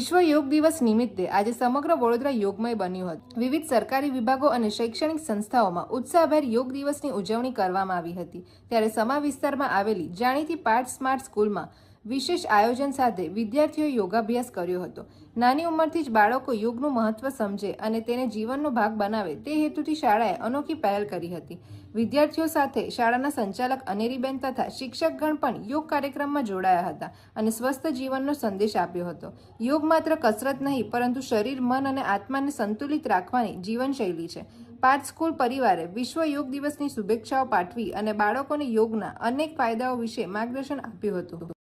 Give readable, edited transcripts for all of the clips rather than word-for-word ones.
વિશ્વ યોગ દિવસ નિમિત્તે આજે સમગ્ર વડોદરા યોગમય બન્યું હતું। વિવિધ સરકારી વિભાગો અને શૈક્ષણિક સંસ્થાઓમાં ઉત્સાહભેર યોગ દિવસની ઉજવણી કરવામાં આવી હતી। ત્યારે સમા વિસ્તારમાં આવેલી જાણીતી પાર્ટ સ્માર્ટ સ્કૂલમાં વિશેષ આયોજન સાથે વિદ્યાર્થીઓએ યોગાભ્યાસ કર્યો હતો। નાની ઉંમરથી જ બાળકો યોગનું મહત્વ સમજે અને તેને જીવનનો ભાગ બનાવે તે હેતુથી શાળાએ અનોખી પહેલ કરી હતી। વિદ્યાર્થીઓ સાથે શાળાના સંચાલક અનેરીબેન તથા શિક્ષકગણ પણ યોગ કાર્યક્રમમાં જોડાયા હતા અને સ્વસ્થ જીવનનો સંદેશ આપ્યો હતો। યોગ માત્ર કસરત નહીં પરંતુ શરીર, મન અને આત્માને સંતુલિત રાખવાની જીવનશૈલી છે। પાર્ટ સ્કૂલ પરિવારે વિશ્વ યોગ દિવસની શુભેચ્છાઓ પાઠવી અને બાળકોને યોગના અનેક ફાયદાઓ વિશે માર્ગદર્શન આપ્યું હતું।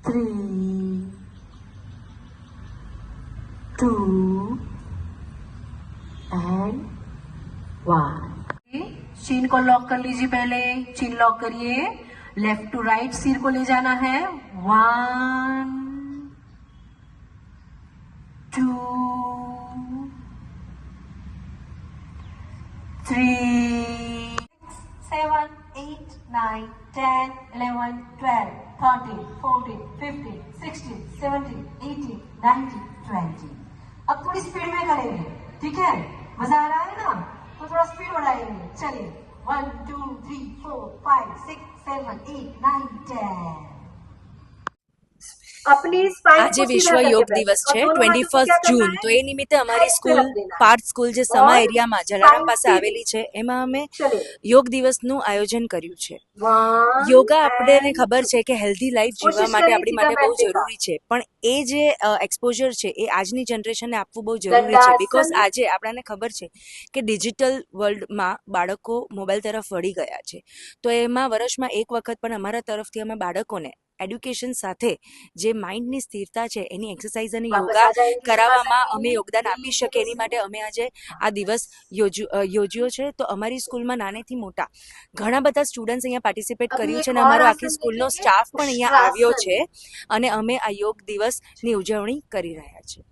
3, 2 and 1। चीन को लॉक कर लीजिए, पहले चीन लॉक करिए। लेफ्ट टू राइट सिर को ले जाना है। 1 2 3 7 8 9 10 11 12 13 14 15 16 17 18 19 20। अब थोड़ी स्पीड में करेंगे, ठीक है? मजा आ रहा है ना? तो थोड़ा स्पीड बढ़ाएंगे। चलिए 1 2 3 4 5 6 7 8 9 10। આજે વિશ્વ યોગ દિવસ છે 21 જૂન, તો એ નિમિત્તે અમારી સ્કૂલ પાર્ટ સ્કૂલ જે સમા એરિયામાં જલારામ પાસે આવેલી છે એમાં અમે યોગ દિવસનું આયોજન કર્યું છે। યોગા આપણને ખબર છે કે હેલ્ધી લાઈફ જીવવા માટે આપણી માટે બહુ જરૂરી છે, પણ એ જે એક્સપોઝર છે એ આજની જનરેશનને આપવું બહુ જરૂરી છે। બીકોઝ આજે આપણને ખબર છે કે ડિજિટલ વર્લ્ડમાં બાળકો મોબાઈલ તરફ વળી ગયા છે, તો એમાં વર્ષમાં એક વખત પણ અમારા તરફથી અમે બાળકોને એડ્યુકેશન સાથે જે માઇન્ડની સ્થિરતા છે એની એક્સરસાઇઝ અને યોગા કરાવવામાં અમે યોગદાન આપી શકીએ એની માટે અમે આજે આ દિવસ યોજ્યો છે। તો અમારી સ્કૂલમાં નાનેથી મોટા ઘણા બધા સ્ટુડન્ટ્સ અહીંયા પાર્ટિસિપેટ કર્યું છે અને અમારો આખી સ્કૂલનો સ્ટાફ પણ અહીંયા આવ્યો છે અને અમે આ યોગ દિવસની ઉજવણી કરી રહ્યા છીએ।